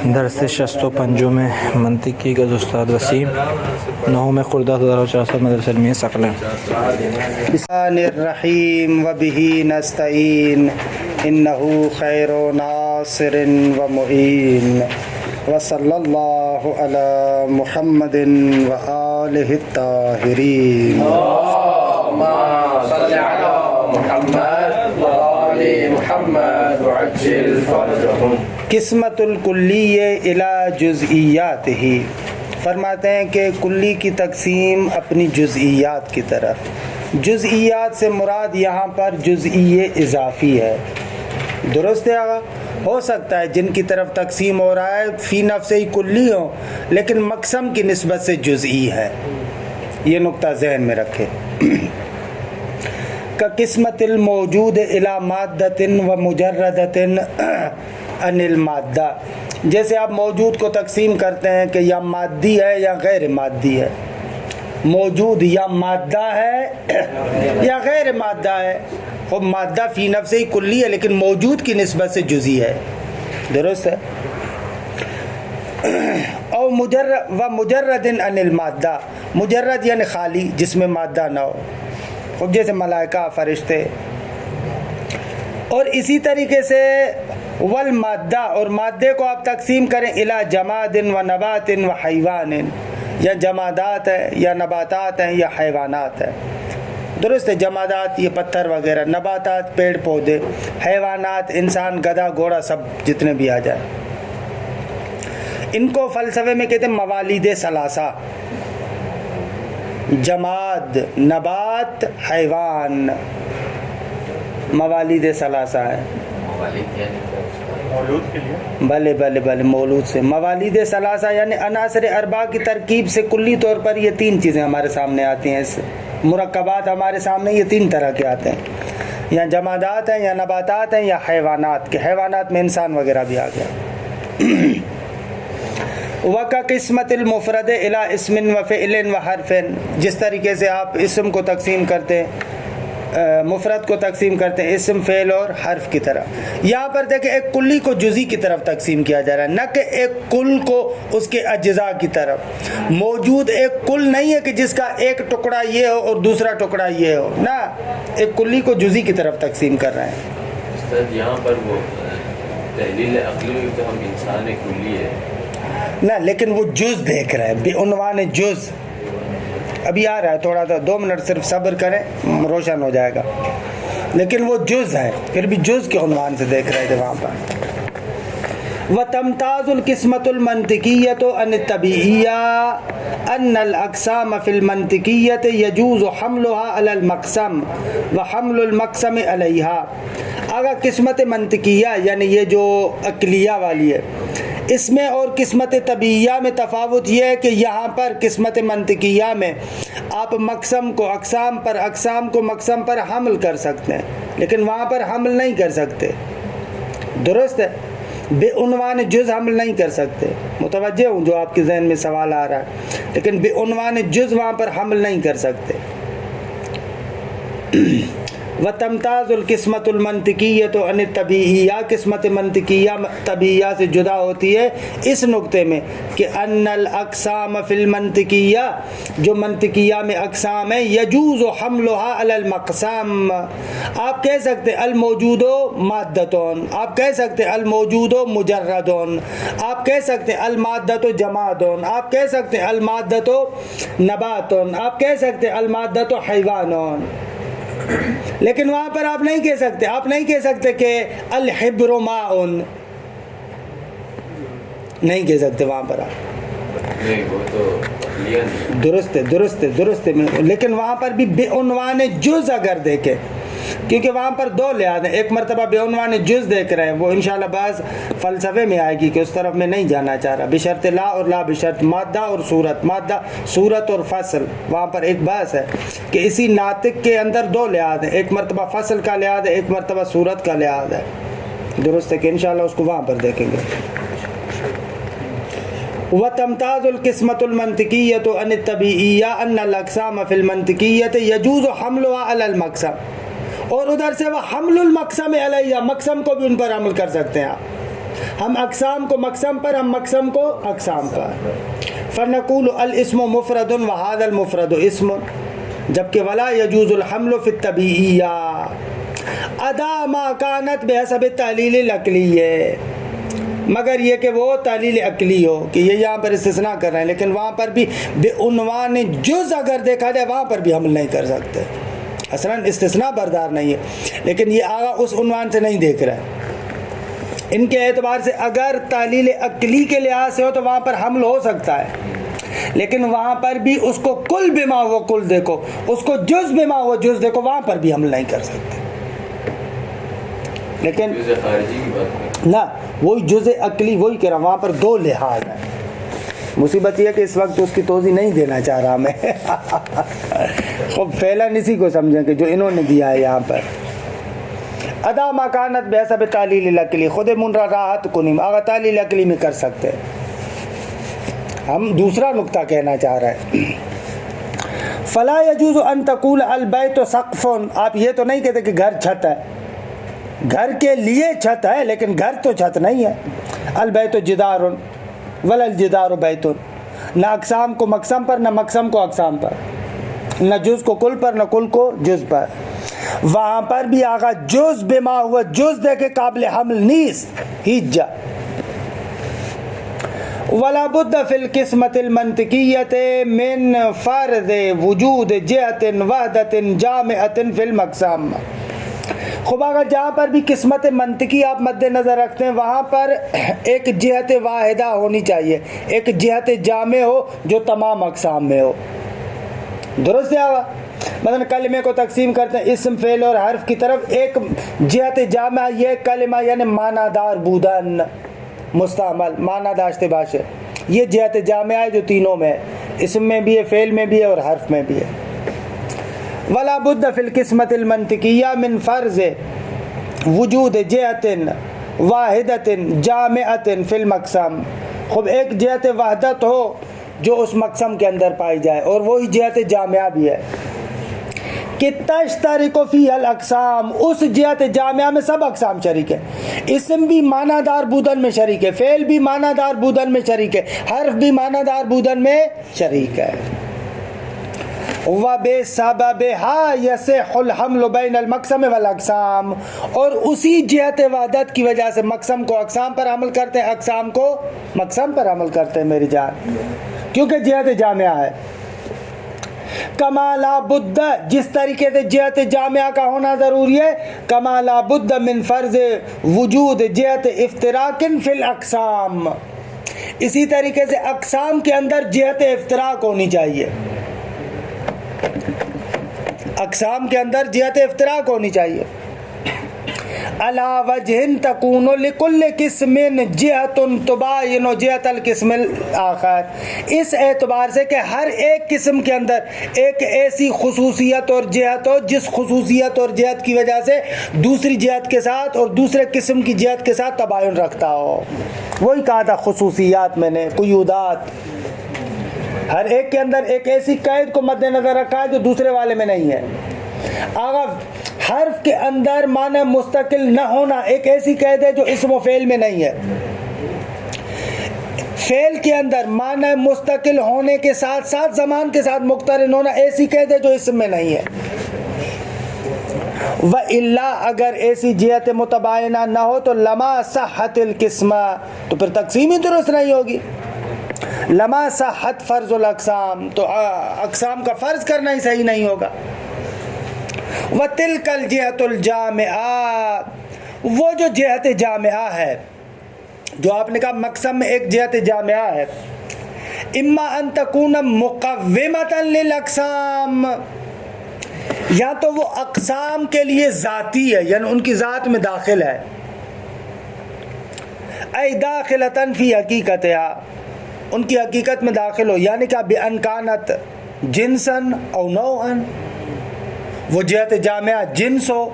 درس 65 میں منطقی کا استاد وسیم 9 میں خردہ 2004 مدرسہ علمیہ ثقلہ۔ بسم اللہ الرحیم و بہ نستعین انہ خیر ناصر و معین وصلی اللہ علی محمد و آلہ الطاہرین۔ اللهم صل على محمد وآل محمد وعجل فرجهم۔ قسمت الکلیہ الی جزئیاتہ، فرماتے ہیں کہ کلی کی تقسیم اپنی جزئیات کی طرف۔ جزئیات سے مراد یہاں پر جزئی اضافی ہے، درست ہے آقا؟ ہو سکتا ہے جن کی طرف تقسیم ہو رہا ہے فی نفس ہی کلی ہو لیکن مقسم کی نسبت سے جزئی ہے، یہ نقطہ ذہن میں رکھے۔ کا قسمت الموجود الی مادۃ و مجردۃ عن المادہ، جیسے آپ موجود کو تقسیم کرتے ہیں کہ یا مادی ہے یا غیر مادی ہے، موجود یا مادہ ہے یا غیر مادہ ہے، وہ مادہ فی نفس ہی کلی ہے لیکن موجود کی نسبت سے جزئی ہے، درست ہے؟ او مجرد عن المادہ، مجرد یعنی خالی جس میں مادہ نہ ہو، خود جیسے ملائکہ، فرشتے۔ اور اسی طریقے سے والمادہ، اور مادے کو آپ تقسیم کریں الی جماد و نبات و حیوان، یا جمادات ہے یا نباتات ہیں یا حیوانات ہیں، درست ہے؟ جمادات یہ پتھر وغیرہ، نباتات پیڑ پودے، حیوانات انسان، گدھا، گھوڑا، سب جتنے بھی آ جائیں۔ ان کو فلسفے میں کہتے ہیں موالید ثلاثہ، جماد، نبات، حیوان، موالید ثلاثہ ہے۔ بلے مولود سے موالید ثلاثہ یعنی عناصر اربع کی ترکیب سے کلی طور پر یہ تین چیزیں ہمارے سامنے آتی ہیں، اس مرکبات ہمارے سامنے یہ تین طرح کے آتے ہیں، یا جمادات ہیں یا نباتات ہیں یا حیوانات کے، حیوانات میں انسان وغیرہ بھی آ گیا۔ وَكَ قسمت المفرد الی اسم و فعل و حرف، جس طریقے سے آپ اسم کو تقسیم کرتے ہیں، مفرد کو تقسیم کرتے ہیں اسم، فعل اور حرف کی طرح۔ یہاں پر دیکھیں ایک کلی کو جزئی کی طرف تقسیم کیا جا رہا ہے، نہ کہ ایک کل کو اس کے اجزاء کی طرف۔ موجود ایک کل نہیں ہے کہ جس کا ایک ٹکڑا یہ ہو اور دوسرا ٹکڑا یہ ہو، نہ، ایک کلی کو جزئی کی طرف تقسیم کر رہے ہیں۔ استاد یہاں پر وہ تحلیل عقلی میں تو ہم انسان کلی ہے نہ، لیکن وہ جز دیکھ رہے ہیں بعنوان جز، ابھی آ رہا ہے، تھوڑا سا 2 منٹ صرف صبر کریں، روشن ہو جائے گا، لیکن وہ جز ہے، پھر بھی جز کے عنوان سے دیکھ رہے تھے وہاں پر۔ وَتَمْتَازُ الْقِسْمَةُ الْمَنْطِقِيَّةُ عَنِ الطَّبِيعِيَّةِ أَنَّ الْأَقْسَامَ فِي الْمَنْطِقِيَّةِ يَجُوزُ حَمْلُهَا عَلَى الْمَقْسَمِ وَحَمْلُ الْمَقْسَمِ عَلَيْهَا۔ اگر قسمت منطقیہ یعنی یہ جو عقلیہ والی ہے، اس میں اور قسمت طبیعیہ میں تفاوت یہ ہے کہ یہاں پر قسمت منطقیہ میں آپ مقسم کو اقسام پر، اقسام کو مقسم پر حمل کر سکتے ہیں لیکن وہاں پر حمل نہیں کر سکتے، درست ہے؟ بے عنوان جز حمل نہیں کر سکتے، متوجہ ہوں جو آپ کے ذہن میں سوال آ رہا ہے، لیکن بے عنوان جز وہاں پر حمل نہیں کر سکتے۔ وَتَمْتَازُ الْقِسْمَةُ الْمَنْطِقِيَّةُ عَنِ الطَّبِيعِيَّةِ، قسمت منطقیہ طبیعیہ سے جدا ہوتی ہے اس نقطے میں کہ ان الاقسام فی المنطقیہ، جو منطقیہ میں اقسام ہیں، یجوز حملها علی المقسام، آپ کہہ سکتے الموجود مادتون، آپ کہہ سکتے الموجود مجردون، آپ کہہ سکتے المادت جمادون، آپ کہہ سکتے المادت نباتون، آپ کہہ سکتے المادت حیوانون، لیکن وہاں پر آپ نہیں کہہ سکتے، آپ نہیں کہہ سکتے کہ الحبر ماء، نہیں کہہ سکتے وہاں پر آپ، نہیں، وہ تو درست ہے، لیکن وہاں پر بھی بے عنوان جز اگر دیکھیں، کیونکہ وہاں پر 2 لحاظ ہیں، ایک مرتبہ بے عنوان جز دیکھ رہے ہیں، وہ انشاءاللہ بعض فلسفے میں آئے گی کہ اس طرف میں نہیں جانا چاہ رہا، بشرط لا اور لا بشرط، مادہ اور صورت، مادہ صورت اور فصل، وہاں پر ایک بحث ہے کہ اسی ناطق کے اندر 2 لحاظ ہیں، ایک مرتبہ فصل کا لحاظ ہے، ایک مرتبہ صورت کا لحاظ ہے، درست ہے کہ انشاءاللہ اس کو وہاں پر دیکھیں گے۔ وتمتاز القسمة المنطقية عن الطبيعية أن الأقسام في المنطقية يجوز حملها على المقسم، اور ادھر سے وہ حمل المقسم علیہ، مقسم کو بھی ان پر حمل کر سکتے ہیں آپ، ہم اقسام کو مقسم پر، ہم مقسم کو اقسام پر. فنقول الاسم مفرد وهذا المفرد اسم، جبکہ ولا يجوز الحمل في الطبيعية ادا ما كانت بحسب التعلیل العقلی، مگر یہ کہ وہ تعلیل عقلی ہو، کہ یہ یہاں پر استثناء کر رہے ہیں، لیکن وہاں پر بھی بے عنوان جز اگر دیکھا جائے وہاں پر بھی حمل نہیں کر سکتے. اصلاً استثناء بردار نہیں ہے، لیکن یہ آگا اس عنوان سے نہیں دیکھ رہا ہے. ان کے اعتبار سے اگر تعلیل عقلی کے لحاظ سے ہو تو وہاں پر حمل ہو سکتا ہے، لیکن وہاں پر بھی اس کو کل بما ہوا کل دیکھو، اس کو جز بما ہوا جز دیکھو، وہاں پر بھی حمل نہیں کر سکتے. لیکن خارجی کی بات نہ وہی جز عقلی وہی کہہ رہا ہوں، وہاں پر دو لحاظ ہیں. مصیبت یہ کہ اس وقت اس کی توضیح نہیں دینا چاہ رہا میں. خب فعلاً اسی کو سمجھیں کہ جو انہوں نے دیا ہے یہاں پر. ادا مکانت بحسب تعلیل العقلی، خود منرا راحت کنیم اگر تعلیل عقلی میں کر سکتے. ہم دوسرا نقطہ کہنا چاہ رہے ہیں. فلا يجوز ان تقول البیت سقف، آپ یہ تو نہیں کہتے کہ گھر چھت ہے، گھر کے لیے چھت ہے لیکن گھر تو چھت نہیں ہے. البیت جدار ولا الجدار بیت، نہ اقسام کو مقسم پر، نہ مقسم کو اقسام پر، نہ جز کو کل پر، نہ کل کو جز پر. وہاں پر بھی آگا جز بما ہوا جز دے کے قابل حمل نیست ہیجا. ولا بد فی القسمت المنطقیت من فرض وجود جہت وحدت جامعت فی المقسم. خوب اگر جہاں پر بھی قسمت منطقی آپ مد نظر رکھتے ہیں وہاں پر ایک جہت واحدہ ہونی چاہیے، ایک جہت جامع ہو جو تمام اقسام میں ہو. درست ہے آگا؟ مثلا کلمے کو تقسیم کرتے ہیں اسم فعل اور حرف کی طرف، ایک جہت جامع یہ کلمہ یعنی معنی دار بودن مستعمل، معنی داشتے باشے، یہ جہت جامع ہے جو تینوں میں ہے، اسم میں بھی ہے، فعل میں بھی ہے اور حرف میں بھی ہے. ولا بد فی القسمت المنطقیہ من فرض وجود جہت واحدت جامعت فی المقسم. خوب ایک جہت وحدت ہو جو اس مقسم کے اندر پائی جائے، اور وہی جہت جامعہ بھی ہے کہ تشترک فیہ الاقسام، اس جہت جامعہ میں سب اقسام شریک ہے. اسم بھی معنی دار بودن میں شریک ہے، فعل بھی معنی دار بودن میں شریک ہے، حرف بھی معنی دار بودن میں شریک ہے. وَبِسَبَبِهَا يَصِحُّ الْحَمْلُ بَيْنَ الْمَقْسَمِ وَالْأَقْسَامِ، اور اسی جہت وحدت کی وجہ سے مقسم کو اقسام پر عمل کرتے ہیں، اقسام کو مقسم پر عمل کرتے ہیں میری جان، کیونکہ جہت جامعہ ہے. کما لا بد، جس طریقے سے جہت جامعہ کا ہونا ضروری ہے، کما لا بد من فرض وجود جہت افتراق فی الاقسام، اسی طریقے سے اقسام کے اندر جہت افتراق ہونی چاہیے، اقسام کے اندر جہت افتراق ہونی چاہیے. علی وجہ تکون لکل قسم جہت تباین جہت القسم الآخر، اس اعتبار سے کہ ہر ایک قسم کے اندر ایک ایسی خصوصیت اور جہت ہو جس خصوصیت اور جہت کی وجہ سے دوسری جہت کے ساتھ اور دوسرے قسم کی جہت کے ساتھ تباین رکھتا ہو. وہی کہا تھا خصوصیات، میں نے قیودات، ہر ایک کے اندر ایک ایسی قید کو مد نظر رکھا ہے جو دوسرے والے میں نہیں ہے. آگا حرف کے اندر معنی مستقل نہ ہونا ایک ایسی قید ہے جو اسم و فعل میں نہیں ہے. فعل کے اندر معنی مستقل ہونے کے ساتھ ساتھ زمان کے ساتھ مقترن ہونا ایسی قید ہے جو اسم میں نہیں ہے. وَإِلَّا، اگر ایسی جہت متباینہ نہ ہو تو لما صحت القسمہ، تو پھر تقسیم ہی درست نہیں ہوگی. لما صحت فرض الاقسام، تو اقسام کا فرض کرنا ہی صحیح نہیں ہوگا. وَتِلْكَ الْجِهَةُ الْجَامِعَةُ، وہ جو جہت جامعہ ہے، جو آپ نے کہا مقسم میں ایک جہت جامعہ ہے، اما ان تکون مقومۃ للاقسام، یا تو وہ اقسام کے لیے ذاتی ہے یعنی ان کی ذات میں داخل ہے، ای داخلۃ فی حقیقتها، ان کی حقیقت میں داخل ہو، یعنی کہ بان کانت جنسن او نوعن، وہ جہت جامعہ جنس ہو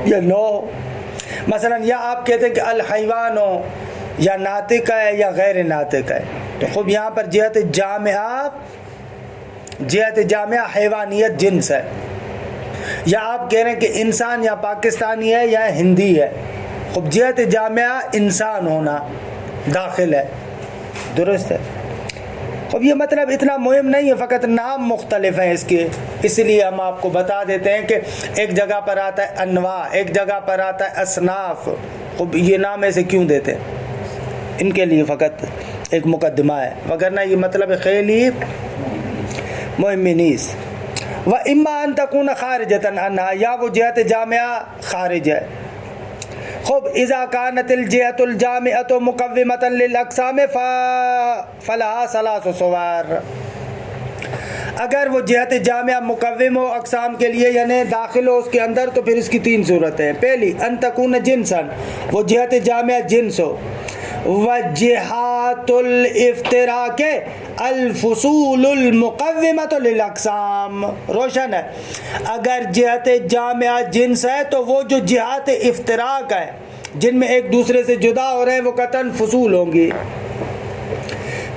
یا نو. مثلا یا آپ کہتے ہیں کہ الحیوان ہو، یا ناطق ہے یا غیر ناطق ہے، تو خوب یہاں پر جہت جامعہ حیوانیت جنس ہے. یا آپ کہہ رہے ہیں کہ انسان یا پاکستانی ہے یا ہندی ہے، خب جہت جامعہ انسان ہونا داخل ہے، درست ہے. خب یہ مطلب اتنا مہم نہیں ہے، فقط نام مختلف ہیں اس کے، اس لیے ہم آپ کو بتا دیتے ہیں کہ ایک جگہ پر آتا ہے انواع، ایک جگہ پر آتا ہے اصناف. خب یہ نام ایسے کیوں دیتے ہیں؟ ان کے لیے فقط ایک مقدمہ ہے، وگرنہ یہ مطلب خیلی مهم نیست. و اما ان تکون خارجتا عنها، یا وہ جہت جامعہ خارج ہے. خب اذا كانت الجهة الجامعة مقومة للاقسام فلها ثلاث صور. اگر وہ جہت جامعہ مقوم ہو اقسام کے لیے، یعنی داخل ہو اس کے اندر، تو پھر اس کی تین صورتیں ہیں. پہلی ان تکون جنسا، وہ جہت جامعہ جنس ہو. وجہات الافتراق الفصول المقومۃ للاقسام. روشن ہے؟ اگر جہت جامعہ جنس ہے تو وہ جو جہات افتراق ہے جن میں ایک دوسرے سے جدا ہو رہے ہیں وہ قطعاً فصول ہوں گی.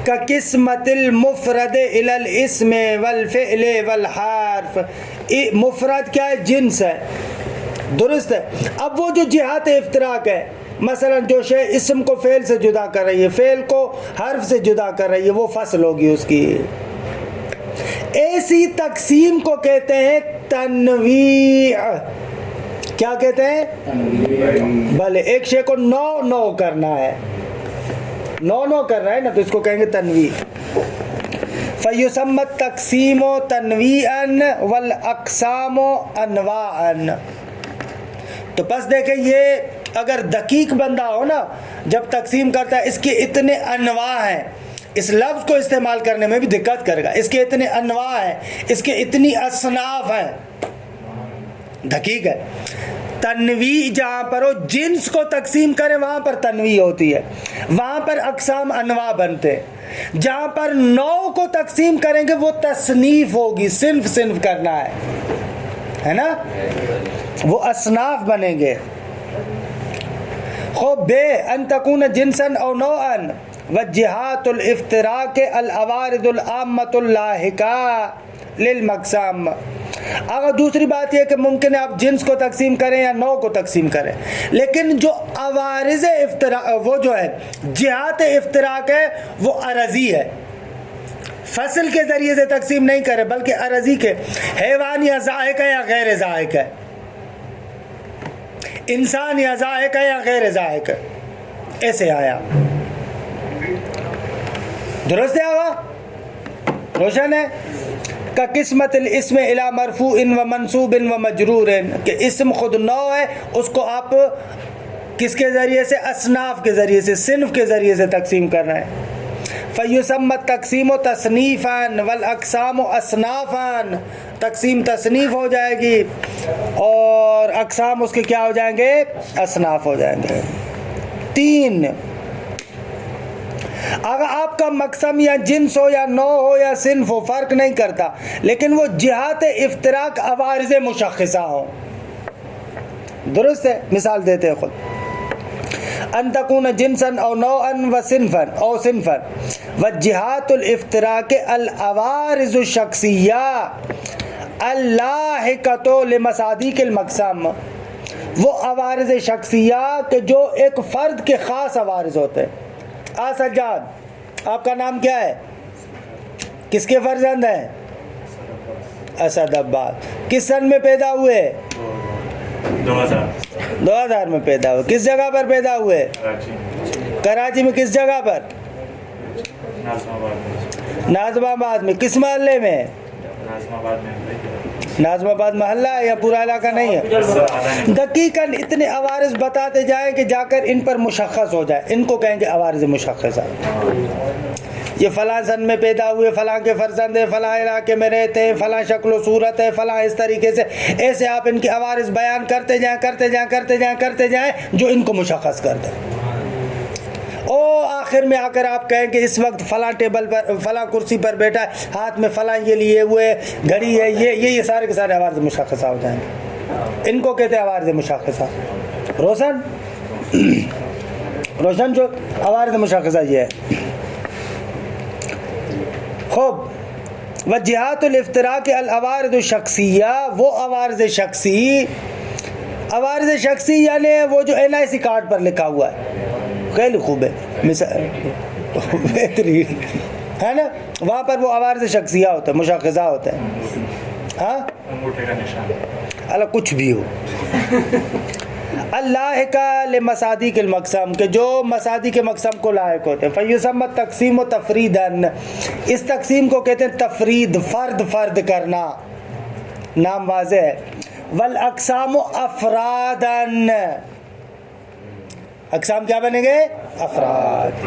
كقسمة المفرد إلى الاسم والفعل والحرف. مفرد کیا ہے؟ جنس ہے، درست ہے. اب وہ جو جہات افتراق ہے، مثلا جو شے اسم کو فعل سے جدا کر رہی ہے، فعل کو حرف سے جدا کر رہی ہے، وہ فصل ہوگی اس کی. ایسی تقسیم کو کہتے ہیں تنویع. کیا کہتے ہیں؟ بھلے ایک شے کو نو کرنا ہے، نو کرنا ہے نا، تو اس کو کہیں گے تنویع. فیسمى التقسیم تنویعا والاقسام انواعا. تو پس دیکھیں، یہ اگر دقیق بندہ ہو نا، جب تقسیم کرتا ہے، اس کے اتنے انواع ہیں، اس لفظ کو استعمال کرنے میں بھی دقت کرے گا. اس کے اتنے انواع ہیں، اس کے اتنی اصناف ہیں، دقیق ہے. تنویع جہاں پر ہو، جنس کو تقسیم کریں وہاں پر تنویع ہوتی ہے، وہاں پر اقسام انواع بنتے ہیں. جہاں پر نوع کو تقسیم کریں گے وہ تصنیف ہوگی، صنف کرنا ہے نا، وہ اصناف بنیں گے. خوب بے ان تکون جنسا او نوعا وجہات الافتراق العوارض العامۃ اللاحقہ للمقسام. اگر دوسری بات یہ کہ ممکن ہے آپ جنس کو تقسیم کریں یا نوع کو تقسیم کریں، لیکن جو عوارض افتراق، وہ جو ہے جہات افتراق ہے، وہ عرضی ہے. فصل کے ذریعے سے تقسیم نہیں کرے بلکہ عرضی کے. حیوان یا ذائق ہے یا غیر ذائق ہے، انسان یا ذائق ہے یا غیر ذائق ہے، ایسے آیا. درست ہے؟ آگا روشن ہے؟ کا قسمت الاسم الى مرفوع و منصوب و مجرور، کہ اسم خود نوع ہے، اس کو آپ کس کے ذریعے سے؟ اصناف کے ذریعے سے، صنف کے ذریعے سے تقسیم کر رہے ہیں. فیسمى التقسیم تصنیفا والاقسام اصنافا. تقسیم تصنیف ہو جائے گی اور اقسام اس کے کیا ہو جائیں گے؟ اصناف ہو جائیں گے. 3، اگر آپ کا مقسم یا جنس ہو یا نوع ہو یا صنف ہو، فرق نہیں کرتا، لیکن وہ جہات افتراق عوارض مشخصہ ہوں. درست ہے؟ مثال دیتے ہیں خود. ان تکون جنسا او نوعا و صنفا او صنفا وجہات الافتراق العوارض الشخصیہ اللاحقۃ لمصادیق المقسم. وہ عوارض شخصیہ کہ جو ایک فرد کے خاص عوارض ہوتے ہیں. سجاد، آپ کا نام کیا ہے؟ کس کے فرزند ہیں؟ اسد عباس. کس سن میں پیدا ہوئے؟ 2000 میں پیدا ہوئے. کس جگہ پر پیدا ہوئے؟ کراچی میں. کس جگہ پر؟ ناظم آباد میں. کس محلے میں؟ ناظم آباد محلہ ہے یا پورا علاقہ نہیں ہے؟ دقیقاً اتنے عوارض بتاتے جائیں کہ جا کر ان پر مشخص ہو جائے. ان کو کہیں گے عوارض مشخصہ. یہ فلاں سن میں پیدا ہوئے، فلاں کے فرزند ہیں، فلاں علاقے میں رہتے ہیں، فلاں شکل و صورت ہے، فلاں اس طریقے سے. ایسے آپ ان کے عوارض بیان کرتے جائیں جو ان کو مشخص کر دیں. آخر میں آ کر آپ کہیں کہ اس وقت فلاں ٹیبل پر، فلاں کرسی پر بیٹھا ہے، ہاتھ میں فلاں یہ لیے ہوئے گھڑی ہے، یہ سارے کے سارے عوارض مشخصہ ہو جائیں گے. ان کو کہتے ہیں عوارض مشخصہ. روشن جو عوارض مشخصہ یہ ہے. خوب وجہات الافتراق العوارض الشخصیہ، وہ عوارض شخصی عوارض شخصی یعنی وہ جو NIC کارڈ پر لکھا ہوا ہے، خیلی خوب ہے، بہترین ہے نا، وہاں پر وہ عوارض شخصیہ ہوتا ہے، مشخصہ ہوتا ہے، ہاں اللہ کچھ بھی ہو۔ اللہ کا لمصادیق المقسم، کہ جو مصادیق مقسم کو لاحق ہوتے ہیں، فیسمى تقسیم و تفریداً، اس تقسیم کو کہتے ہیں تفرید، فرد کرنا، نام واضح ہے۔ والاقسام افراداً، اقسام کیا بنیں گے؟ افراد۔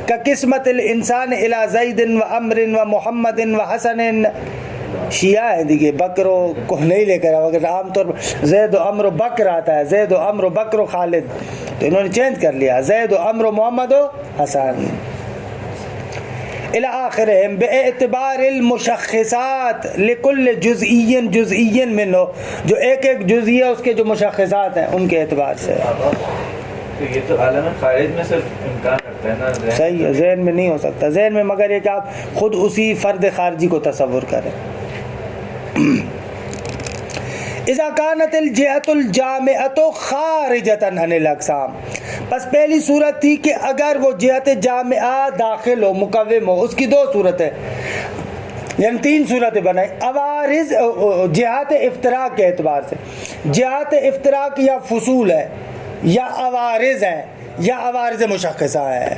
کا قسمت الانسان الی زید و عمر و محمد و حسن، شیعہ ہیں دیکھیے، بکرو کو نہیں لے کر اگر عام طور پر زید و عمر و بکر آتا ہے، زید و عمر و بکر و خالد، تو انہوں نے چینج کر لیا، زید و عمر و محمد و حسن الی آخرہم باعتبار المشخصات لکل جزئی منہ، جو ایک جزئیہ اس کے جو مشخصات ہیں ان کے اعتبار سے۔ تو یہ تو عالم خارج میں صرف امکان رکھتا ہے نا، صحیح ہے، ذہن میں نہیں ہو سکتا، ذہن میں مگر یہ کہ آپ خود اسی فرد خارجی کو تصور کریں۔ اذا كانت الجهة الجامعة خارجة عن الاقسام، بس پہلی صورت تھی کہ اگر وہ جہت جامعہ داخل ہو، مقوم ہو، اس کی دو صورتیں، یعنی تین صورتیں بنائیں، عوارض جہات افتراق کے اعتبار سے، جہات افتراق یا فصول ہے یا عوارض ہیں یا عوارض مشخصہ ہیں،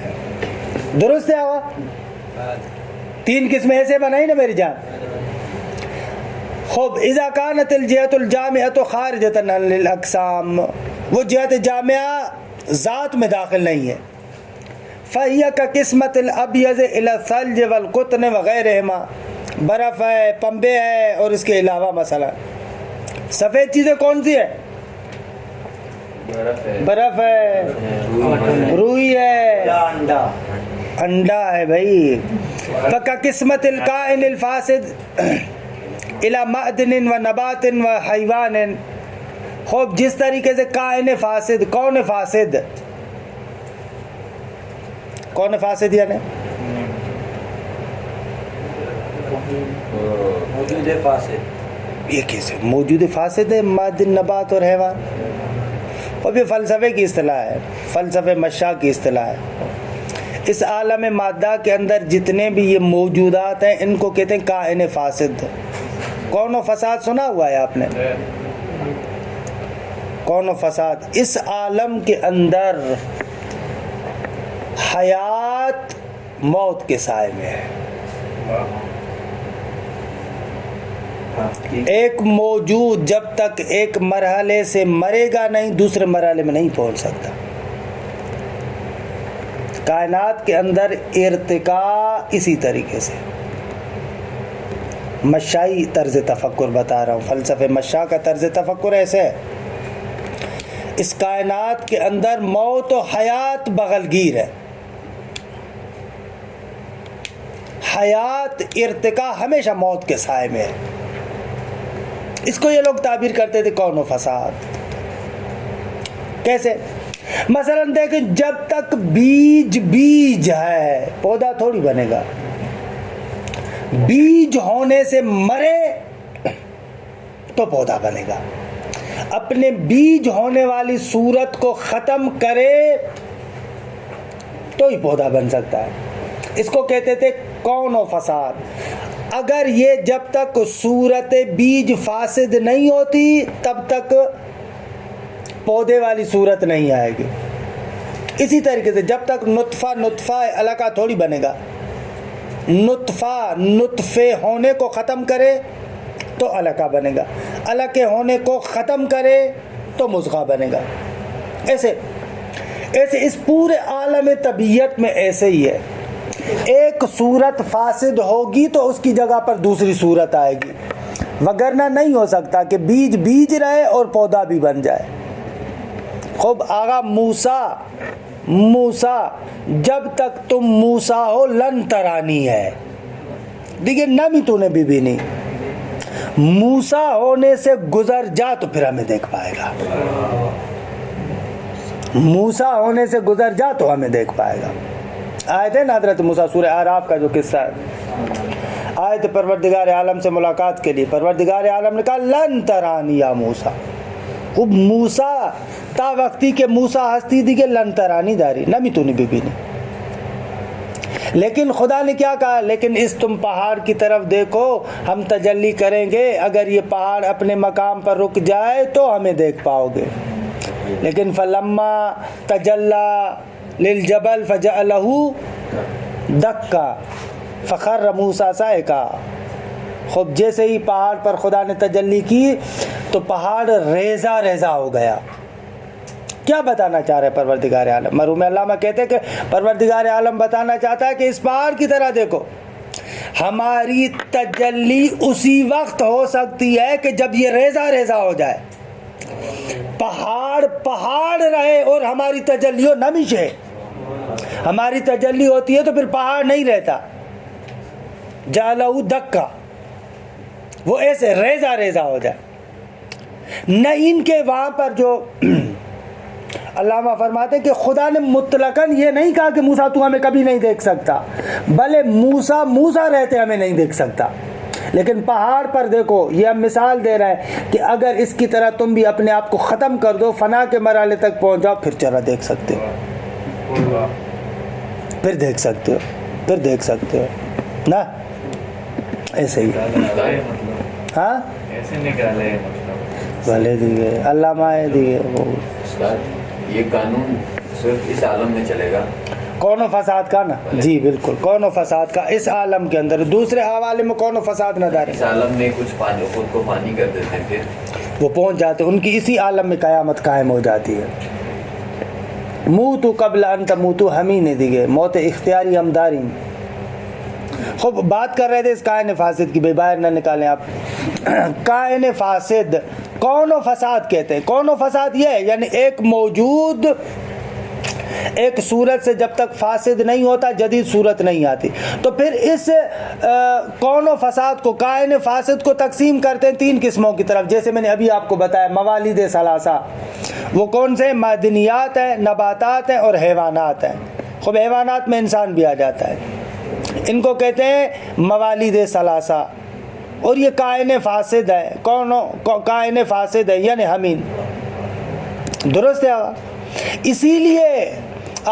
درست ہے؟ ہوا تین قسمیں ایسے بنائی نا میری جان۔ خوب، اذا كانت الجهة الجامعة خارجة عن الاقسام، وہ جہت جامعہ ذات میں داخل نہیں ہے، فهي كقسمة الابيض الى الثلج والقطن وغيرهما، برف ہے، پنبے ہے اور اس کے علاوہ مثلا سفید چیزیں کون سی ہے؟ برف ہے، روئی ہے، انڈا ہے بھائی۔ فكقسمة الكائن الفاسد الى معدن و نبات و حیوان، خوب جس طریقے سے کائن فاسد، کون فاسد یعنی موجود فاسد، یہ کیسے موجود فاسد ہے؟ معدن، نبات اور حیوان، اور یہ فلسفے کی اصطلاح ہے، فلسفے مشاء کی اصطلاح ہے۔ اس عالم مادہ کے اندر جتنے بھی یہ موجودات ہیں ان کو کہتے ہیں کائن فاسد۔ کون و فساد سنا ہوا ہے آپ نے؟ کون و فساد، اس عالم کے اندر حیات موت کے سائے میں ہے، ایک موجود جب تک ایک مرحلے سے مرے گا نہیں دوسرے مرحلے میں نہیں پہنچ سکتا۔ کائنات کے اندر ارتقاء اسی طریقے سے، مشائی طرز تفکر بتا رہا ہوں، فلسفے مشاء کا طرز تفکر ایسے ہے، اس کائنات کے اندر موت و حیات بغل گیر ہے، حیات ارتقاء ہمیشہ موت کے سائے میں ہے۔ اس کو یہ لوگ تعبیر کرتے تھے کون و فساد۔ کیسے؟ مثلا دیکھیں، جب تک بیج ہے پودا تھوڑی بنے گا، بیج ہونے سے مرے تو پودا بنے گا، اپنے بیج ہونے والی صورت کو ختم کرے تو ہی پودا بن سکتا ہے۔ اس کو کہتے تھے کون و فساد۔ اگر یہ جب تک صورت بیج فاسد نہیں ہوتی تب تک پودے والی صورت نہیں آئے گی۔ اسی طریقے سے جب تک نطفہ علقہ تھوڑی بنے گا، نطفے ہونے کو ختم کرے تو علقہ بنے گا، علقے ہونے کو ختم کرے تو مضغہ بنے گا۔ ایسے اس پورے عالم طبیعت میں ایسے ہی ہے، ایک صورت فاسد ہوگی تو اس کی جگہ پر دوسری صورت آئے گی، وگرنہ نہیں ہو سکتا کہ بیج رہے اور پودا بھی بن جائے۔ خوب آغا موسیٰ جب تک تم موسیٰ ہو لن ترانی ہے، دیکھیں نمی تو نے بھی نہیں، موسیٰ ہونے سے گزر جا تو پھر ہمیں دیکھ پائے گا، موسیٰ ہونے سے گزر جا تو ہمیں دیکھ پائے گا۔ آیت ہے نا حضرت موسیٰ، سورہ اعراف کا جو قصہ ہے، آیت پروردگار عالم سے ملاقات کے لیے پروردگار عالم نے کہا لن ترانی یا موسیٰ، خوب موسا تا وقتی کہ موسا ہستی دیگے لنترانی داری نمی تو نہیں بی نہیں. لیکن خدا نے کیا کہا؟ لیکن اس تم پہاڑ کی طرف دیکھو ہم تجلی کریں گے، اگر یہ پہاڑ اپنے مقام پر رک جائے تو ہمیں دیکھ پاؤ گے. لیکن فلما تجلی للجبل فجعلہ دکا فخر موسیٰ صعقا. خوب جیسے ہی پہاڑ پر خدا نے تجلی کی تو پہاڑ ریزہ ریزہ ہو گیا. کیا بتانا چاہ رہے پروردگار عالم؟ مرحوم علامہ کہتے ہیں کہ پروردگار عالم بتانا چاہتا ہے کہ اس پہاڑ کی طرح دیکھو، ہماری تجلی اسی وقت ہو سکتی ہے کہ جب یہ ریزہ ریزہ ہو جائے، پہاڑ پہاڑ رہے اور ہماری تجلیوں نمیشے. ہماری تجلی ہوتی ہے تو پھر پہاڑ نہیں رہتا. جعلہ دکا، وہ ایسے ریزہ ریزہ ہو جائے. نہ ان کے وہاں پر جو علامہ فرماتے ہیں کہ خدا نے مطلقاً یہ نہیں کہا کہ موسیٰ تو ہمیں کبھی نہیں دیکھ سکتا، بلے موسیٰ رہتے ہمیں نہیں دیکھ سکتا. لیکن پہاڑ پر دیکھو، یہ ہم مثال دے رہے ہیں کہ اگر اس کی طرح تم بھی اپنے آپ کو ختم کر دو، فنا کے مرحلے تک پہنچ جاؤ، پھر چرا دیکھ سکتے ہو، پھر دیکھ سکتے ہو، پھر دیکھ سکتے ہو نا. ایسے ہی ہاں ایسے نکالے مطلب بھلے دیگے علامہ دیگے وہ یہ قانون صرف اس عالم میں چلے گا، کون و فساد کا نا. جی بالکل، کون و فساد کا اس عالم کے اندر. دوسرے حوالے میں کون و فساد نہ دارے. اس عالم میں کچھ پانی خود کو پانی کر دیتے تھے، وہ پہنچ جاتے، ان کی اسی عالم میں قیامت قائم ہو جاتی ہے. موتو قبل ان تموتو ہم ہی نہیں دیگے، موت اختیاری ہم داری. خوب بات کر رہے تھے اس کائن فاسد کی، بے باہر نہ نکالیں آپ. کائن فاسد کون و فساد کہتے ہیں. کون و فساد یہ ہے یعنی ایک موجود ایک صورت سے جب تک فاسد نہیں ہوتا جدید صورت نہیں آتی. تو پھر اس کون و فساد کو، کائن فاسد کو تقسیم کرتے ہیں تین قسموں کی طرف. جیسے میں نے ابھی آپ کو بتایا موالید ثلاثہ، وہ کون سے؟ معدنیات ہیں، نباتات ہیں اور حیوانات ہیں. خوب حیوانات میں انسان بھی آ جاتا ہے. ان کو کہتے ہیں موالید ثلاثہ. اور یہ کائن فاسد ہے. کائن فاسد ہے یعنی ہمین. درست ہے. اسی لیے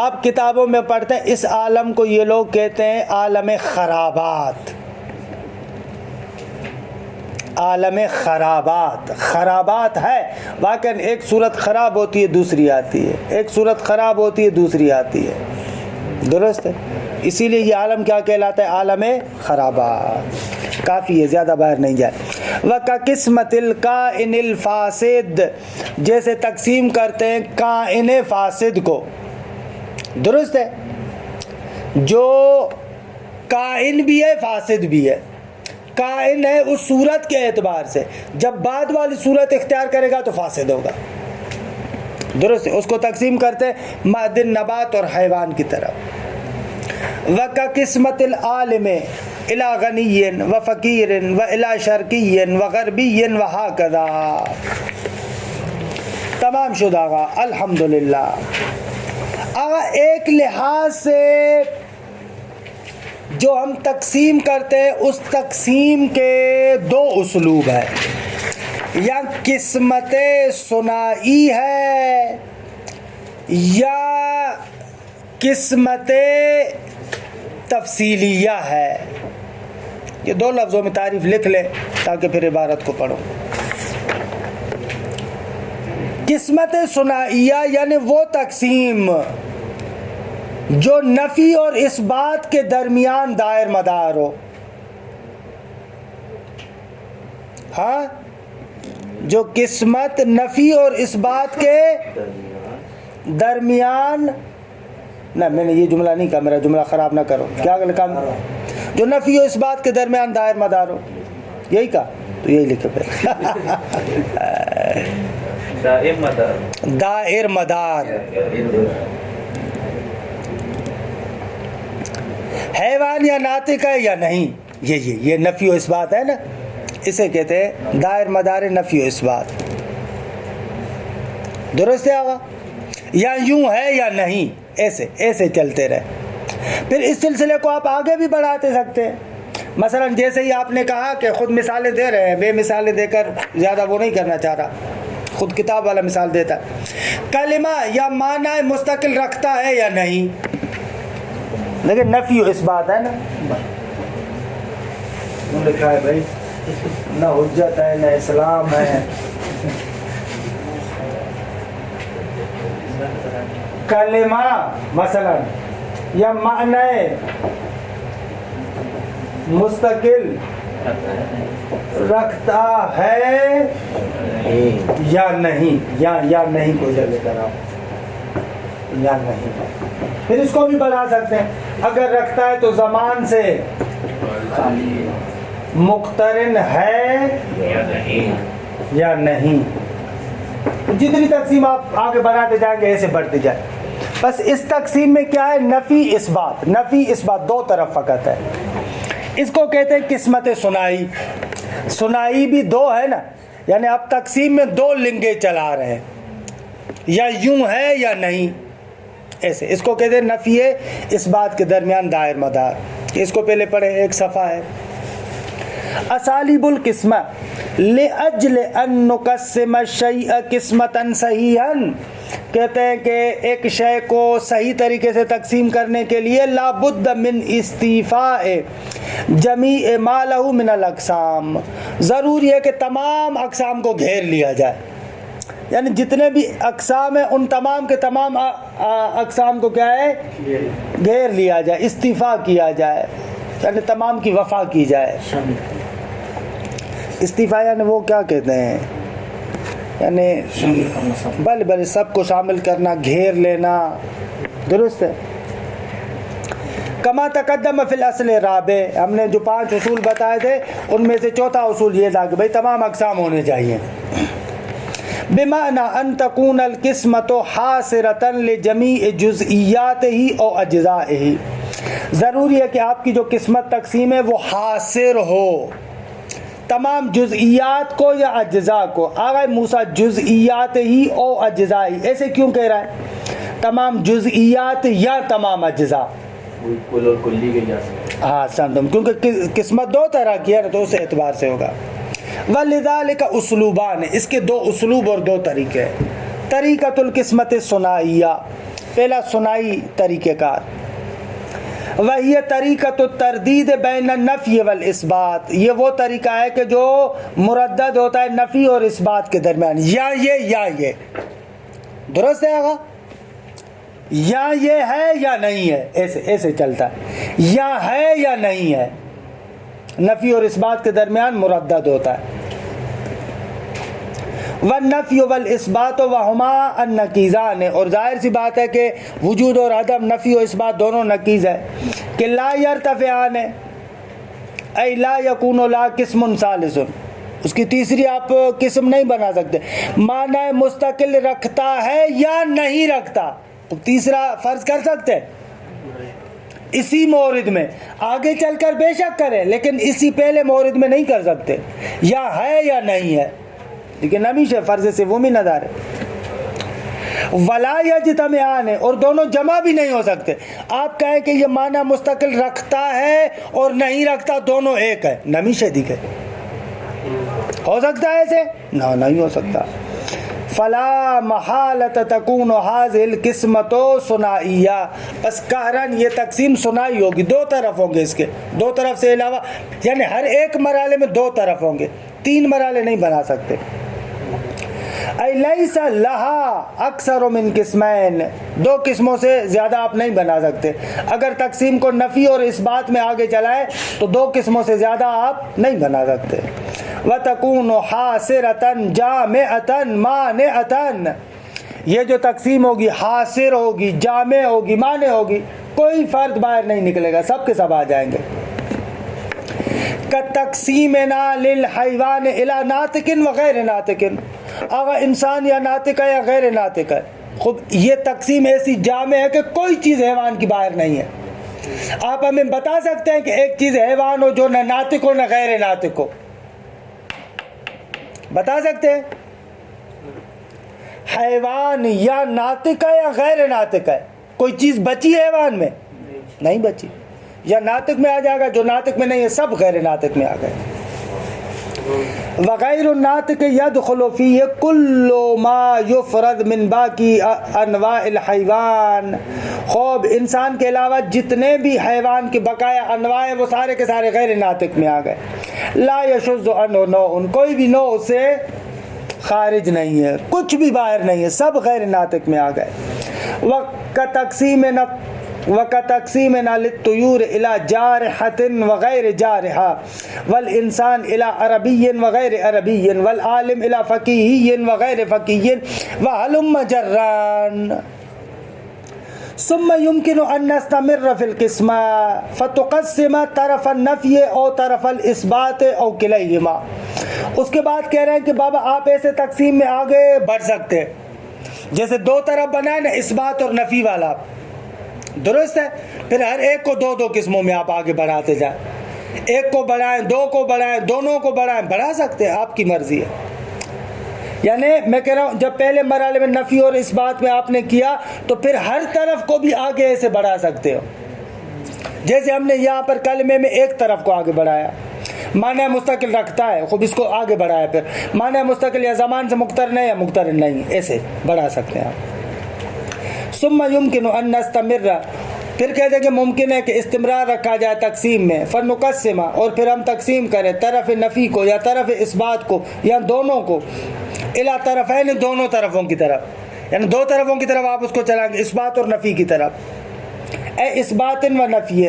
آپ کتابوں میں پڑھتے ہیں اس عالم کو یہ لوگ کہتے ہیں عالم خرابات. عالم خرابات، خرابات ہے واقعا. ایک صورت خراب ہوتی ہے دوسری آتی ہے، ایک صورت خراب ہوتی ہے دوسری آتی ہے. درست ہے. اسی لیے یہ عالم کیا کہلاتا ہے؟ عالم خرابات. کافی ہے، زیادہ باہر نہیں جائے. وَكَقِسْمَةِ الْكَائِنِ الْفَاسِدِ، جیسے تقسیم کرتے ہیں کائن فاسد کو. درست ہے. جو کائن بھی ہے فاسد بھی ہے. کائن ہے اس صورت کے اعتبار سے، جب بعد والی صورت اختیار کرے گا تو فاسد ہوگا. درست ہے. اس کو تقسیم کرتے ہیں معدن، نبات اور حیوان کی طرف. وَكَقِسْمَةِ الْعَالِمِ إِلَى غَنِيٍّ وَفَقِيرٍ وَإِلَى شَرْقِيٍّ وَغَرْبِيٍّ وَهَكَذَا. تمام شد آغا الحمدللہ. آغا ایک لحاظ سے جو ہم تقسیم کرتے ہیں اس تقسیم کے دو اسلوب ہیں، یا قسمت ثنائی ہے یا قسمت تفصیلیہ ہے. یہ دو لفظوں میں تعریف لکھ لیں تاکہ پھر عبارت کو پڑھو. قسمت ثنائیہ یعنی وہ تقسیم جو نفی اور اس بات کے درمیان دائر مدار ہو. ہاں، جو قسمت نفی اور اس بات کے درمیان، نہ میں نے یہ جملہ نہیں کہا، میرا جملہ خراب نہ کرو. کیا لکھا؟ جو نفی اور اس بات کے درمیان دائر مدار ہو. یہی کہا تو یہی لکھے پھر. دائر مدار. حیوان یا ناطق ہے یا نہیں، یہ نفی و اثبات ہے نا، اسے کہتے ہیں دائر مدار نفی و اثبات. درست ہے آقا؟ یا یوں ہے یا نہیں، ایسے چلتے رہے. پھر اس سلسلے کو آپ آگے بھی بڑھاتے سکتے ہیں. مثلا جیسے ہی آپ نے کہا کہ خود مثالیں دے رہے ہیں، بے مثالیں دے کر زیادہ وہ نہیں کرنا چاہ رہا. خود کتاب والا مثال دیتا ہے. کلمہ یا معنی مستقل رکھتا ہے یا نہیں, لیکن نفی و اس بات ہے نا, لکھا ہے بھائی نہ حجت ہے نہ اسلام ہے. کلمہ مثلا یا معنی مستقل رکھتا ہے یا نہیں, یا نہیں کو جگہ کرا یا نہیں. پھر اس کو بھی بڑھا سکتے ہیں, اگر رکھتا ہے تو زمان سے مقترن ہے یا نہیں. جتنی تقسیم آپ آگے بڑھاتے جائیں گے ایسے بڑھتے جائیں. بس اس تقسیم میں کیا ہے, نفی اس بات, نفی اس بات دو طرف فقط ہے. اس کو کہتے ہیں قسمت ثنائی. ثنائی بھی دو ہے نا, یعنی آپ تقسیم میں دو لنگے چلا رہے ہیں, یا یوں ہے یا نہیں, ایسے. اس کو کہتے ہیں نفی اس بات کے درمیان دائر مدار. اس کو پہلے پڑھیں, ایک صفحہ ہے. اسالیب القسمہ لأجل ان نقسم الشیء قسمتا صحیحا, کہتے ہیں کہ ایک شے کو صحیح طریقے سے تقسیم کرنے کے لیے لابد من استیفاء جمیع ما لہ من الاقسام, ضروری ہے کہ تمام اقسام کو گھیر لیا جائے. یعنی جتنے بھی اقسام ہیں ان تمام کے تمام اقسام کو کیا ہے, گھیر لیا جائے, استیفاء کیا جائے, یعنی تمام کی وفا کی جائے. استیفاء یعنی وہ کیا کہتے ہیں, یعنی بل سب کو شامل کرنا, گھیر لینا, درست ہے. کما تقدم فی الاصل رابع, ہم نے جو 5 اصول بتائے تھے ان میں سے چوتھا اصول یہ تھا کہ بھئی تمام اقسام ہونے چاہیے. بمعنی ان تکون القسمت حاصرۃ لجمیع جزئیاتہ او اجزائہ, ضروری ہے کہ آپ کی جو قسمت تقسیم ہے وہ حاصر ہو تمام جزئیات کو یا اجزاء کو. آغا موسیٰ جزئیات ہی او اجزاء, ایسے کیوں کہہ رہا ہے, تمام جزئیات یا تمام اجزاء, کل اور کلی کے جا سکتے. ہاں سندم, کیونکہ قسمت دو طرح کی ہے تو اس اعتبار سے ہوگا. وَلِذَلِكَ اسلوبان, اس کے 2 اسلوب اور 2 طریقے. طریقۃ القسمت ثنائیہ, پہلا ثنائی طریقہ کار. وہی طریقۃ التردید بین النفی والاثبات, یہ وہ طریقہ ہے کہ جو مردد ہوتا ہے نفی اور اس بات کے درمیان, یا یہ درست ہے آگا, یا یہ ہے یا نہیں ہے, ایسے چلتا ہے, یا ہے یا نہیں ہے, نفی اور اس بات کے درمیان مردد ہوتا ہے. والنفی والاثبات وہما النقیضان, اور ظاہر سی بات ہے کہ وجود اور عدم, نفی و اثبات دونوں نقیض ہے. کہ لا یرتفعان ای لا یکون لا قسم ثالث, اس کی تیسری آپ قسم نہیں بنا سکتے. معنی مستقل رکھتا ہے یا نہیں رکھتا, تیسرا فرض کر سکتے اسی مورد میں, آگے چل کر بے شک کریں لیکن اسی پہلے مورد میں نہیں کر سکتے, یا ہے یا نہیں ہے, لیکن ہمیشہ فرض سے وہ بھی نظر ہے. ولا یجتمعان, اور دونوں جمع بھی نہیں ہو سکتے. آپ کہیں کہ یہ معنی مستقل رکھتا ہے اور نہیں رکھتا, دونوں ایک ہے, نمیشہ دیکھے ہو سکتا ہے ایسے, نہیں ہو سکتا. فلا محالت تکون هذه القسمت ثنائیہ, بس قہراً یہ تقسیم ثنائی ہوگی, 2 طرف ہوں گے, اس کے 2 طرف سے علاوہ, یعنی ہر ایک مرحلے میں 2 طرف ہوں گے, 3 مرحلے نہیں بنا سکتے. ای لیس لہا اکثر من قسمین, 2 قسموں سے زیادہ آپ نہیں بنا سکتے. اگر تقسیم کو نفی اور اس بات میں آگے چلائے تو 2 قسموں سے زیادہ آپ نہیں بنا سکتے. وَتَكُونُ حَاصِرَةً جَامِعَةً مَانِعَةً, یہ جو تقسیم ہوگی حاصر ہوگی, جامع ہوگی, مانع ہوگی, کوئی فرد باہر نہیں نکلے گا, سب کے سب آ جائیں گے. كَتَقْسِيمِنَا لِلْحَيْوَانِ إِلَى نَاطِقٍ وَغَيْرِ نَاطِقٍ, اگر انسان یا ناطق ہے یا غیر ناطق ہے, خود یہ تقسیم ایسی جامع ہے کہ کوئی چیز حیوان کی باہر نہیں ہے. آپ ہمیں بتا سکتے ہیں کہ ایک چیز حیوان ہو جو نہ ناطق ہو نہ غیر ناطق ہو, بتا سکتے ہیں؟ حیوان یا ناطق ہے یا غیر ناطق ہے, کوئی چیز بچی ہے حیوان میں؟ نہیں بچی. یا ناطق میں آ جائے گا, جو ناطق میں نہیں ہے سب غیر ناطق میں آ گئے. وغیر الناطق یدخل فیہ کل ما یفرد من باقی انواع الحیوان. خوب انسان کے علاوہ جتنے بھی حیوان کے بقایا انواع ہیں وہ سارے کے سارے غیر ناطق میں آ گئے. لا یشذ عنہ نوع، کوئی بھی نوع سے خارج نہیں ہے، کچھ بھی باہر نہیں ہے، سب غیر ناطق میں آ گئے. وَكَتَقْسِيمِنَا لِلطُّيُورِ إِلَى جَارِحَةٍ وَغَيْرِ جَارِحَةٍ وَالْإِنسَانِ إِلَى عَرَبِيٍّ وَغَيْرِ عَرَبِيٍّ وَالْعَالِمِ إِلَى فَقِيهٍ وَغَيْرِ فَقِيهٍ وَهَلُمَّ جَرًّا. ثم يمكن أن نستمر في القسم فتقسم طرف النفي أو طرف الإثبات أو كليهما. اس کے بعد کہہ رہے ہیں کہ بابا آپ ایسے تقسیم میں آگے بڑھ سکتے ہیں جیسے دو طرف بنائیں نا، اثبات اور نفی والا، درست ہے. پھر ہر ایک کو دو دو قسموں میں آپ آگے بڑھاتے جائیں، ایک کو بڑھائیں، دو کو بڑھائیں، دونوں کو بڑھائیں، بڑھا سکتے ہیں، آپ کی مرضی ہے. یعنی میں کہہ رہا ہوں جب پہلے مرحلے میں نفی اور اثبات میں آپ نے کیا تو پھر ہر طرف کو بھی آگے ایسے بڑھا سکتے ہو. جیسے ہم نے یہاں پر کلمے میں ایک طرف کو آگے بڑھایا، معنی مستقل رکھتا ہے، خوب اس کو آگے بڑھایا. پھر معنی مستقل یا زمان سے مقترن ہے یا مقترن نہیں، ایسے بڑھا سکتے ہیں آپ. ثم يمكن ان نستمر، پھر کہتے ہیں کہ ممکن ہے کہ استمرار رکھا جائے تقسیم میں. فنقسم، اور پھر ہم تقسیم کریں طرف نفی کو یا طرف اثبات کو یا دونوں کو، الا طرفین، دونوں طرفوں کی طرف، یعنی دو طرفوں کی طرف آپ اس کو چلائیں گے، اثبات اور نفی کی طرف. اے اثبات و نفی،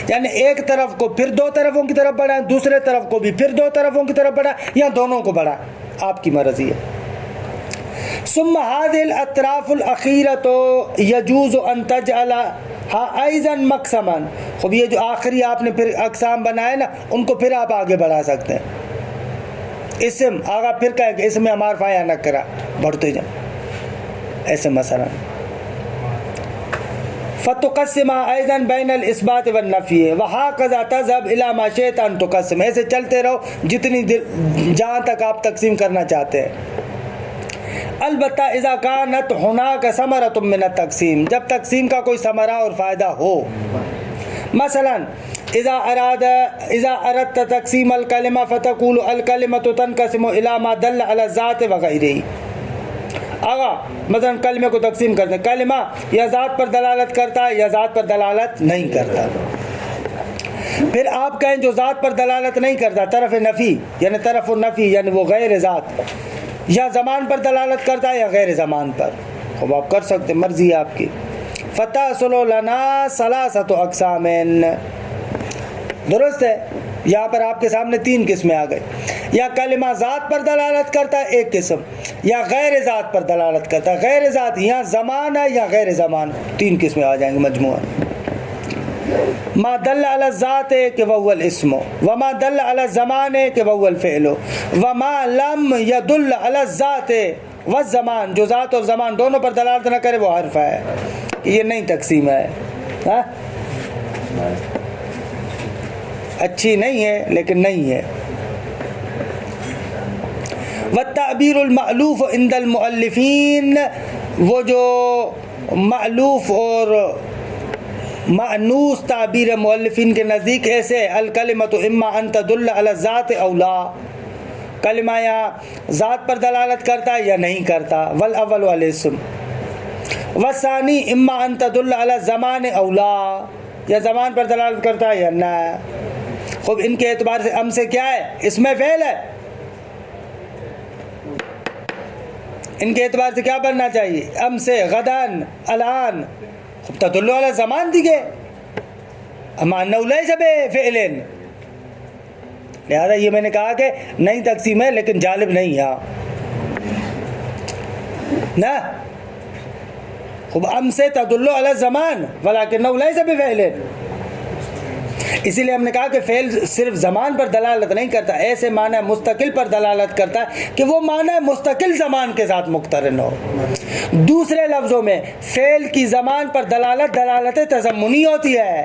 یعنی ایک طرف کو پھر دو طرفوں کی طرف بڑھائیں، دوسرے طرف کو بھی پھر دو طرفوں کی طرف بڑھائیں یا دونوں کو بڑھائیں، آپ کی مرضی ہے. ثم هذه الاطراف الاخيره يجوز ان تجعلها ايضا مقسما. خب یہ جو آخری آپ نے پھر اقسام بنائے نا، ان کو پھر آپ آگے بڑھا سکتے ہیں. اسم آگا پھر کہیں کہ اسم ہمار فایا نہ کرا، بڑھتے جائیں ایسے مثلا. فتقسم ايضا بين الاثبات والنفي وهكذا تذهب الى ما شئت ان تقسم. ایسے چلتے رہو جتنی جہاں تک آپ تقسیم کرنا چاہتے ہیں. البتہ اذا كانت هناك ثمرة من التقسیم، جب تقسیم کا کوئی ثمرہ اور فائدہ ہو. مثلا اذا اردت تقسیم الکلمہ فتقول الکلمة تنقسم الى ما دل على الذات وغیرہ. آگا مثلا کلمے کو تقسیم کرتے ہیں، کلمہ یا ذات پر دلالت کرتا ہے یا ذات پر دلالت نہیں کرتا. پھر آپ کہیں جو ذات پر دلالت نہیں کرتا، طرف نفی، یعنی طرف النفی یعنی وہ غیر ذات، یا زمان پر دلالت کرتا ہے یا غیر زمان پر. اب آپ کر سکتے، مرضی ہے آپ کی. فتحصل لنا ثلاثۃ اقسام، درست ہے. یہاں پر آپ کے سامنے تین قسمیں آ گئی، یا کلمہ ذات پر دلالت کرتا ہے ایک قسم، یا غیر ذات پر دلالت کرتا ہے. غیر ذات یا زمان ہے یا غیر زمان، تین قسمیں آ جائیں گے مجموعہ. ما دل علی الذات کہ وہ الاسم، وما دل علی الزمان کہ وہ الفعل، وما لم يدل علی الذات والزمان، جو ذات اور زمان دونوں پر دلالت نہ کرے وہ حرف ہے. یہ نہیں تقسیم ہے، ہاں اچھی نہیں ہے لیکن نہیں ہے. والتعبیر المألوف عند المؤلفین، وہ جو مألوف اور مأنوس تعبیر مؤلفین کے نزدیک ایسے، الکلمۃ اما ان تدل علی الذات او لا، کلمہ یا ذات پر دلالت کرتا ہے یا نہیں کرتا. والاول والاسم. والثانی اما ان تدل علی الزمان او لا، یا زمان پر دلالت کرتا ہے یا نہ. خوب ان کے اعتبار سے ام سے کیا ہے؟ اسم فعل ہے. ان کے اعتبار سے کیا بننا چاہیے؟ ام سے غدن، الان. خوب تدل علی زمان دیگے، اما انہو لیس بفعل. لہذا یہ میں نے کہا کہ نئی تقسیم ہے لیکن جالب نہیں ہے نا. خوب ام سے تدل علی زمان ولکنہ لیس بفعل. اسی لیے ہم نے کہا کہ فعل صرف زمان پر دلالت نہیں کرتا، ایسے معنی مستقل پر دلالت کرتا ہے کہ وہ معنی مستقل زمان کے ساتھ مقترن ہو. دوسرے لفظوں میں فعل کی زمان پر دلالت تضمنی ہوتی ہے،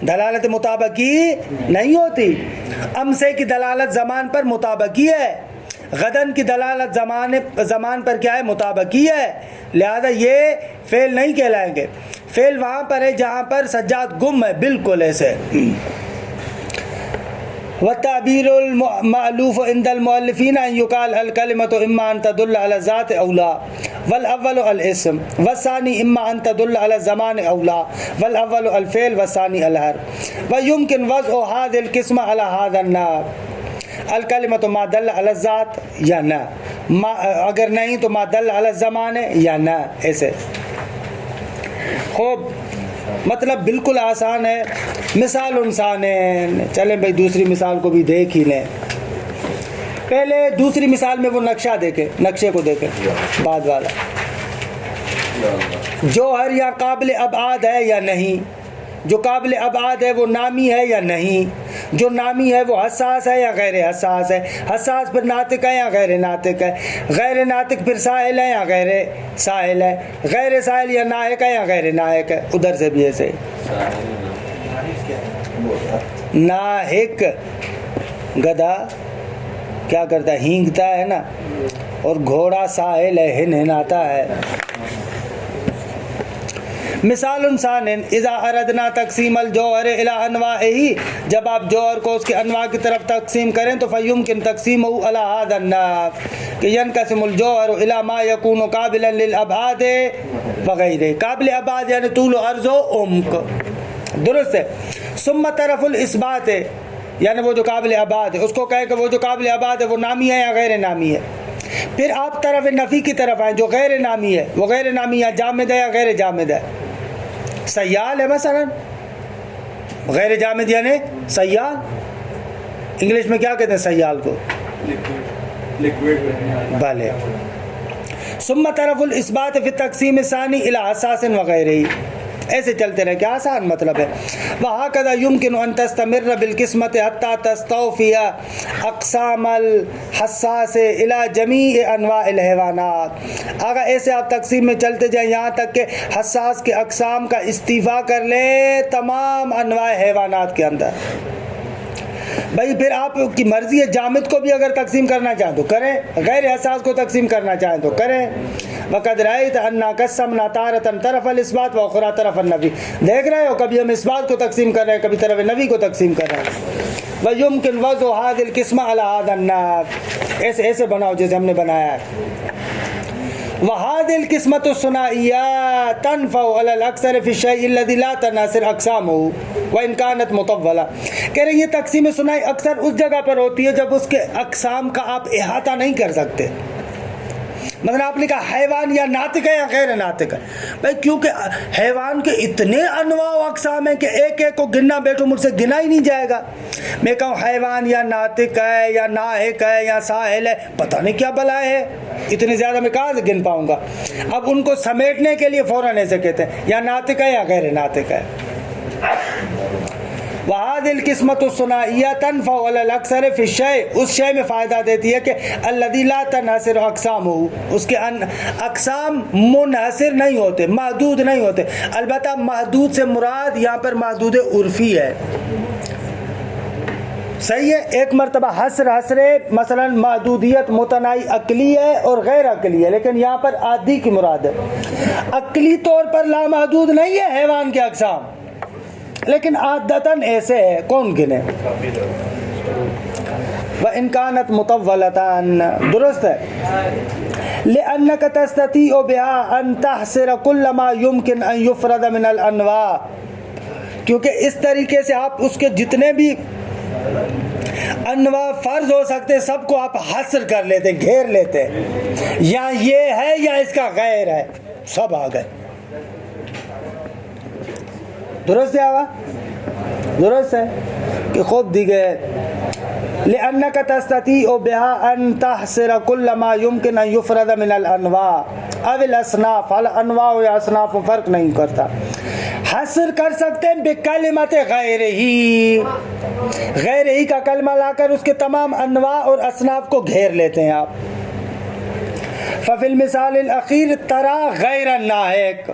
دلالت مطابقی نہیں ہوتی. امسے کی دلالت زمان پر مطابقی ہے، غدن کی دلالت زمان پر کیا ہے؟ مطابقی ہے. لہذا یہ فعل نہیں کہلائیں گے. فعل وہاں پر ہے جہاں پر سجاد گم ہے، بالکل ایسے. والتعبير المألوف عند المؤلفين أن يقال الكلمة إما أن تدل على الذات أو لا، والأول الاسم، والثاني إما أن تدل على الزمان أو لا، والأول الفعل والثاني الحرف، ويمكن وضع هذه القسمة على هذا النحو: الکلمۃ ما دل علی الذات یا نہ، اگر نہیں تو ما دل علی الزمان یا نہ. ایسے خوب مطلب بالکل آسان ہے. مثال انسان ہے، چلیں بھائی دوسری مثال کو بھی دیکھ ہی لیں. پہلے دوسری مثال میں وہ نقشہ دیکھیں، نقشے کو دیکھیں بعد والا. جوہر یا قابل ابعاد ہے یا نہیں؟ جو قابل ابعاد ہے وہ نامی ہے یا نہیں؟ جو نامی ہے وہ حساس ہے یا غیر حساس ہے؟ حساس پھر ناطق ہے یا غیر ناطق ہے؟ غیر ناطق پھر سائل ہے یا غیر سائل ہے؟ غیر سائل یا ناحق ہے یا غیر ناحق ہے؟ ادھر سے بھی ایسے ناحق گدھا کیا کرتا ہے؟ ہینگتا ہے نا. اور گھوڑا سائل ہے، ہنہناتا ہے. مثال انسان اذا اردنا تقسیم الجوہر الى انواعه، جب آپ جوہر کو اس کے انواع کی طرف تقسیم کریں تو فیمکن تقسیمه على هذا النحو کہ ينقسم الجوہر الى ما يكون قابلا للابعاد وغیرہ. قابل ابعاد یعنی طول و عرض و عمق، درست ہے. ثم طرف الاثبات یعنی وہ جو قابل ابعاد ہے اس کو کہے کہ وہ جو قابل ابعاد ہے وہ نامی ہے یا غیر نامی ہے. پھر آپ طرف نفی کی طرف آئیں، جو غیر نامی ہے وہ غیر نامی یا جامد ہے یا غیر جامد ہے. سیال ہے مثلا، غیر جامد یعنی سیال. انگلش میں کیا کہتے ہیں سیال کو؟ بھلے. ثم طرف الاثبات فی التقسیم الثانی الی حساس وغیرہ. ایسے چلتے رہے، کیا آسان مطلب ہے. وَهَكَذَا يُمْكِنُ أَن تَسْتَمِرَّ بِالْقِسْمَةِ حَتَّى تَسْتَوْفِيَ أَقْسَامَ الْحَسَّاسِ إِلَى جَمِيعِ أَنْوَاعِ الْحَيْوَانَاتِ. اگر ایسے آپ تقسیم میں چلتے جائیں یہاں تک کہ حساس کے اقسام کا استیفا کر لیں تمام انواع حیوانات کے اندر. بھائی پھر آپ کی مرضی ہے، جامد کو بھی اگر تقسیم کرنا چاہیں تو کریں، غیر حساس کو تقسیم کرنا چاہیں تو کریں. وقد رأيت أننا قسمنا تارة طرف الإثبات وأخرى طرف النفی. دیکھ رہے ہو کبھی ہم اثبات کو تقسیم کر رہے ہیں، کبھی طرف نفی کو تقسیم کر رہے ہیں. ويمكن وضع هذه القسمة على هذا النحو، ایسے بناؤ جیسے ہم نے بنایا ہے. وهذه القسمة الثنائية تنفع على الأكثر في الشيء الذي لا تنحصر أقسامه وإن كانت مطولة. کہہ رہے یہ تقسیم ثنائی اکثر اس جگہ پر ہوتی ہے جب اس کے اقسام کا آپ احاطہ نہیں کر سکتے. مثلا آپ نے کہا حیوان یا ناطق ہے یا غیر ناطق ہے. بھائی کیونکہ حیوان کے اتنے انواع و اقسام ہیں کہ ایک ایک کو گننا بیٹھو مجھ سے گنا ہی نہیں جائے گا. میں کہوں حیوان یا ناطق ہے یا ناحق ہے یا سائل ہے، پتہ نہیں کیا بلائے ہے، اتنے زیادہ میں کہاں سے گن پاؤں گا. اب ان کو سمیٹنے کے لیے فوراً ایسے کہتے ہیں یا ناطق ہے یا غیر ناطق ہے. وهذه القسمة الثنائية تنفع على الأكثر في الشيء، اس شے میں فائدہ دیتی ہے کہ الذي لا تنحصر أقسامه، اس کے اقسام منحصر نہیں ہوتے، محدود نہیں ہوتے. البتہ محدود سے مراد یہاں پر محدود عرفی ہے. صحیح ہے. ایک مرتبہ حصر مثلا محدودیت متناہی عقلی ہے اور غیر عقلی ہے، لیکن یہاں پر عادی کی مراد ہے. عقلی طور پر لامحدود نہیں ہے حیوان کے اقسام، لیکن عادتاً ایسے ہے، کون گنے. وَإِنْ كَانَتْ مُطَوَّلَةً، درست ہے. لِأَنَّكَ تَسْتَطِيعُ بِهَا أَن تَحْصِرَ كُلَّ مَا يُمْكِنْ أَن يُفْرَدَ مِنَ الْأَنْوَاعِ، کیونکہ اس طریقے سے آپ اس کے جتنے بھی انواع فرض ہو سکتے سب کو آپ حصر کر لیتے، گھیر لیتے. یا یہ ہے یا اس کا غیر ہے، سب آ گئے. درست ہے آگا؟ درست ہے کہ خوب دی گئے. لِأَنَّكَ تَسْتَطِيعُ بِهَا أَن تَحْصِرَ كُلَّ مَا يُمْكِنْ أَن يُفْرَدَ مِنَ الْأَنْوَاعِ أَوِ الْأَصْنَافِ. الْأَنْوَاع یا اصناف فرق نہیں کرتا. حصر کر سکتے ہیں بکلمت غیر ہی، غیر ہی کا کلمہ لا کر اس کے تمام انواع اور اصناف کو گھیر لیتے ہیں آپ. ففی المثال الاخیر ترا غیر الناحق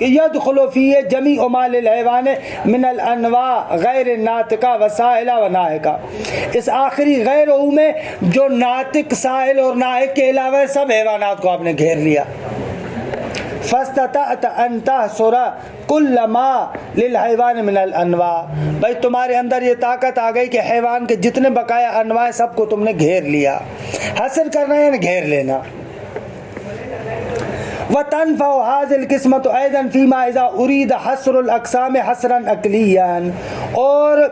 يدخل فيه جميع مال الحيوان من الانواع غیر ناطقہ وسائل و ناحقہ. اس آخری غیر میں جو ناطق، سائل اور ناحق کے علاوہ سب حیوانات کو آپ نے گھیر لیا. فاستطعت ان تحصر کل ما للحیوان من الانواع، بھائی تمہارے اندر یہ طاقت آ گئی کہ حیوان کے جتنے بقایا انواع ہیں سب کو تم نے گھیر لیا. حاصل کرنا ہے نا گھیر لینا. وتنفع هذه القسمة أيضا فيما إذا أريد حصر الأقسام حصرا عقليا، اور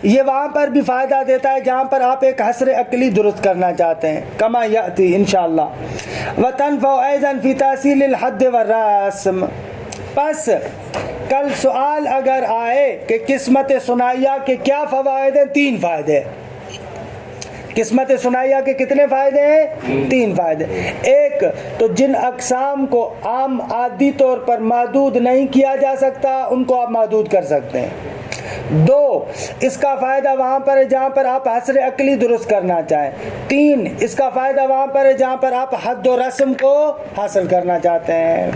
یہ وہاں پر بھی فائدہ دیتا ہے جہاں پر آپ ایک حصر عقلی درست کرنا چاہتے ہیں، كما يأتي انشاءاللہ. وتنفع أيضا في تحصيل الحد والرسم. پس کل سوال اگر آئے کہ قسمت ثنائیہ کے کیا فوائد ہیں، 3 فائدے. قسمت ثنائیہ کے کتنے فائدے ہیں؟ 3 فائدے. ایک تو جن اقسام کو عام عادی طور پر محدود نہیں کیا جا سکتا ان کو آپ محدود کر سکتے ہیں. 2 اس کا فائدہ وہاں پر ہے جہاں پر آپ حصر عقلی درست کرنا چاہیں. 3 اس کا فائدہ وہاں پر ہے جہاں پر آپ حد و رسم کو حاصل کرنا چاہتے ہیں.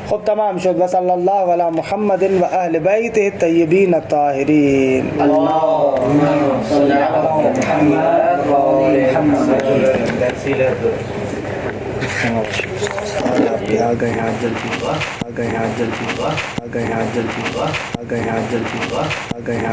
خب تمام شد. وصلی اللہ علی محمد و اہل بیتہ الطیبین الطاہرین. آ گئے ہاتھ جلدی، آ گئے ہاتھ جلدی، آ گئے ہاتھ جلدی، آ گئے ہاتھ جلدی، آ گئے ہاتھ